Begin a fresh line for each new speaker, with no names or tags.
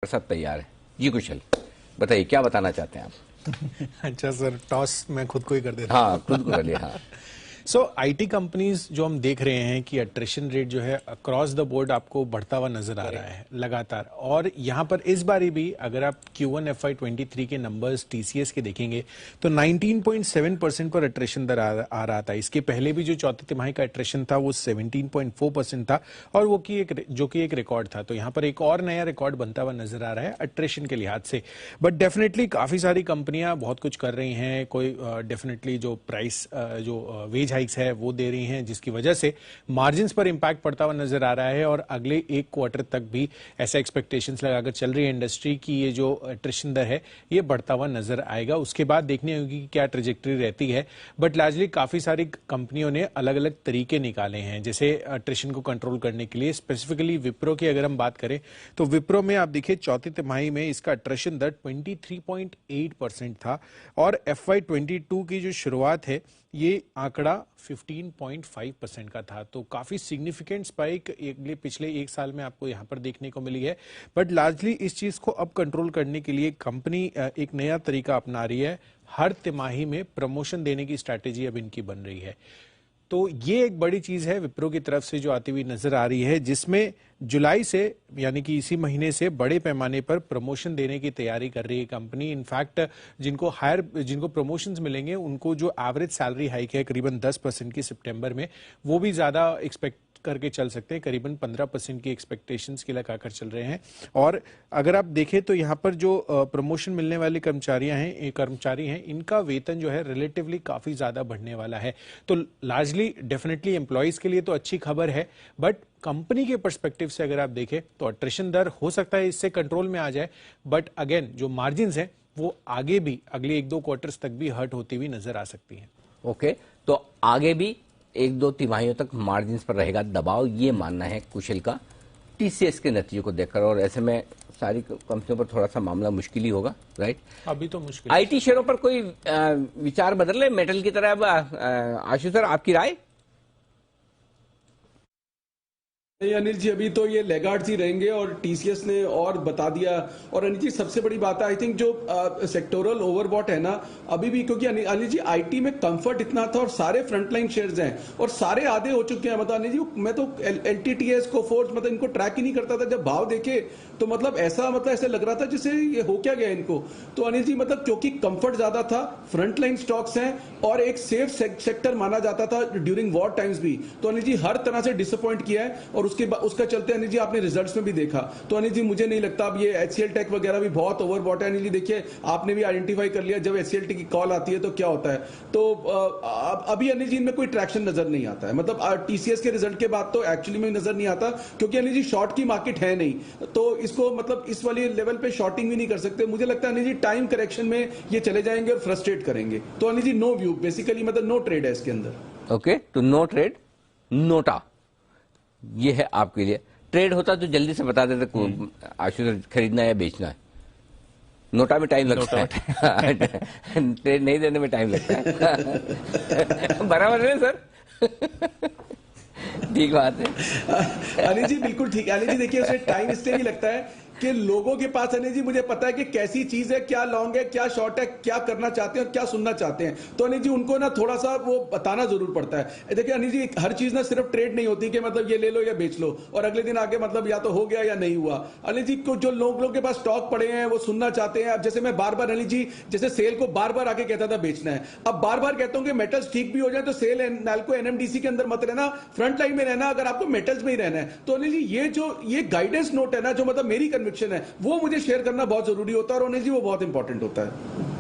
साथ तैयार है जी। कुशल बताइए क्या बताना चाहते हैं आप?
अच्छा सर, टॉस मैं खुद को ही कर देता हूं।
हाँ खुद को कर लिया। हाँ
सो आईटी कंपनीज जो हम देख रहे हैं कि अट्रिशन रेट जो है अक्रॉस द बोर्ड आपको बढ़ता हुआ नजर आ रहा है लगातार। और यहां पर इस बारी भी अगर आप Q1 FY23 के नंबर्स टीसीएस के देखेंगे तो 19.7% पर अट्रिशन दर आ रहा था। इसके पहले भी जो चौथी तिमाही का अट्रिशन था वो 17.4% था और वो जो कि एक रिकॉर्ड था। तो यहां पर एक और नया रिकॉर्ड बनता हुआ नजर आ रहा है अट्रिशन के लिहाज से। बट डेफिनेटली काफी सारी कंपनियां बहुत कुछ कर रही हैं। कोई डेफिनेटली जो प्राइस जो वेज हाइक्स है वो दे रही हैं, जिसकी वजह से मार्जिन्स पर इंपैक्ट पड़ता हुआ नजर आ रहा है। और अगले एक क्वार्टर तक भी ऐसा एक्सपेक्टेशंस लगाकर चल रही है इंडस्ट्री की ये जो अट्रिशन दर है ये बढ़ता हुआ नजर आएगा। उसके बाद देखनी होगी कि क्या ट्रेजेक्टरी रहती है। बट लार्जली काफी सारी कंपनियों ने अलग अलग तरीके निकाले हैं जैसे अट्रिशन को कंट्रोल करने के लिए। स्पेसिफिकली विप्रो की अगर हम बात करें तो विप्रो में आप देखिए चौथी तिमाही में इसका अट्रिशन दर 23.8% था और FY22 की जो शुरुआत है ये आंकड़ा 15.5% का था। तो काफी सिग्निफिकेंट स्पाइक पिछले एक साल में आपको यहां पर देखने को मिली है। बट लार्जली इस चीज को अब कंट्रोल करने के लिए कंपनी एक नया तरीका अपना रही है। हर तिमाही में प्रमोशन देने की स्ट्रैटेजी अब इनकी बन रही है। तो ये एक बड़ी चीज है विप्रो की तरफ से जो आती हुई नजर आ रही है, जिसमें जुलाई से यानी कि इसी महीने से बड़े पैमाने पर प्रमोशन देने की तैयारी कर रही है कंपनी। इनफैक्ट जिनको प्रमोशंस मिलेंगे उनको जो एवरेज सैलरी हाइक है करीबन 10% की सितंबर में, वो भी ज्यादा एक्सपेक्ट करके चल सकते हैं। करीबन 15% की एक्सपेक्टेशंस के लगाकर चल रहे हैं। और अगर आप देखें तो यहाँ पर जो प्रमोशन मिलने वाले कर्मचारी हैं इनका वेतन जो है रिलेटिवली काफी ज्यादा बढ़ने वाला है। तो लार्जली डेफिनेटली एम्प्लॉइज के लिए तो अच्छी खबर है। बट कंपनी के पर्सपेक्टिव से अगर आप देखें तो अट्रिशन दर हो सकता है इससे कंट्रोल में आ जाए। बट अगेन जो मार्जिन्स हैं वो आगे भी अगले 1-2 क्वार्टर्स तक भी हर्ट होती हुई नजर आ सकती हैं।
ओके, तो आगे भी 1-2 तिमाहियों तक मार्जिन्स पर रहेगा दबाव, ये मानना है कुशल का टीसीएस के नतीजों को देखकर। और ऐसे में सारी कंपनियों पर थोड़ा सा मामला मुश्किल ही होगा, राइट?
अभी तो मुश्किल।
आईटी शेयरों पर कोई विचार बदल रहे मेटल की तरह? अब आशु सर आपकी राय?
नहीं अनिल जी, अभी तो ये लेगार्ड्स ही रहेंगे और टीसीएस ने और बता दिया। और अनिल जी सबसे बड़ी बात है आई थिंक जो सेक्टोरल ओवरबॉट है ना अभी भी, क्योंकि अनिल जी आईटी में कंफर्ट इतना था और सारे फ्रंटलाइन शेयर्स हैं और सारे आधे हो चुके हैं। मतलब अनिल जी मैं तो एलटीटीएस कोफोर्स मतलब इनको ट्रैक ही नहीं करता था। जब भाव देखे तो मतलब ऐसे लग रहा था जिसे ये हो क्या गया इनको। तो अनिल जी मतलब क्योंकि कंफर्ट ज्यादा था, फ्रंटलाइन स्टॉक्स हैं और एक सेफ सेक्टर माना जाता था ड्यूरिंग वॉर टाइम्स भी, तो अनिल जी हर तरह से डिसअपॉइंट किया है। और उसका चलते अनिल जी आपने रिजल्ट्स में भी देखा। तो अनिल जी मुझे नहीं लगता अब ये एचसीएल टेक वगैरह भी बहुत ओवरबॉट है। अनिल जी देखिए आपने भी आइडेंटिफाई कर लिया जब एचसीएल टेक की कॉल आती है तो क्या होता है। तो अभी अनिल जी इनमें कोई ट्रैक्शन नजर नहीं आता है। मतलब टीसीएस के रिजल्ट के बाद तो एक्चुअली में नजर नहीं आता, क्योंकि अनिल जी शॉर्ट की मार्केट है नहीं, तो इसको मतलब इस वाले लेवल पे शॉर्टिंग भी नहीं कर सकते। मुझे लगता है अनिल जी टाइम करेक्शन में ये चले जाएंगे और फ्रस्ट्रेट करेंगे। तो Anil ji no view basically, मतलब नो ट्रेड है इसके अंदर।
ओके, तो नो ट्रेड, नोटा ये है आपके लिए। ट्रेड होता तो जल्दी से बता देते आशु खरीदना है या बेचना है। नोटा में टाइम लगता है ट्रेड नहीं देने में टाइम लगता है बराबर है सर ठीक बात है
अनिल जी, बिल्कुल ठीक है अनिल जी। देखिए उसे टाइम इसलिए भी लगता है कि लोगों के पास अनिल जी मुझे पता है कि कैसी चीज है, क्या लॉन्ग है, क्या शॉर्ट है, क्या करना चाहते हैं, क्या सुनना चाहते हैं। तो अनिल जी उनको ना थोड़ा सा वो बताना जरूर पड़ता है। देखिए अनिल जी हर चीज ना सिर्फ ट्रेड नहीं होती कि मतलब ये ले लो या बेच लो और अगले दिन आगे मतलब या तो हो गया या नहीं हुआ। अनिल जी को जो लोगों के पास स्टॉक पड़े हैं वो सुनना चाहते हैं। अब जैसे मैं बार बार अनिल जी जैसे सेल को बार बार आके कहता था बेचना है, अब बार बार कहता हूं कि मेटल्स ठीक भी हो जाए तो सेल नालको एनएमडीसी के अंदर मत रहना, फ्रंट लाइन में रहना अगर आपको मेटल्स में ही रहना है। तो अनिल जी ये गाइडेंस नोट है ना, जो मतलब मेरी कन्विक्शन है वो मुझे शेयर करना बहुत जरूरी होता है और अनिल जी वो बहुत इंपॉर्टेंट होता है।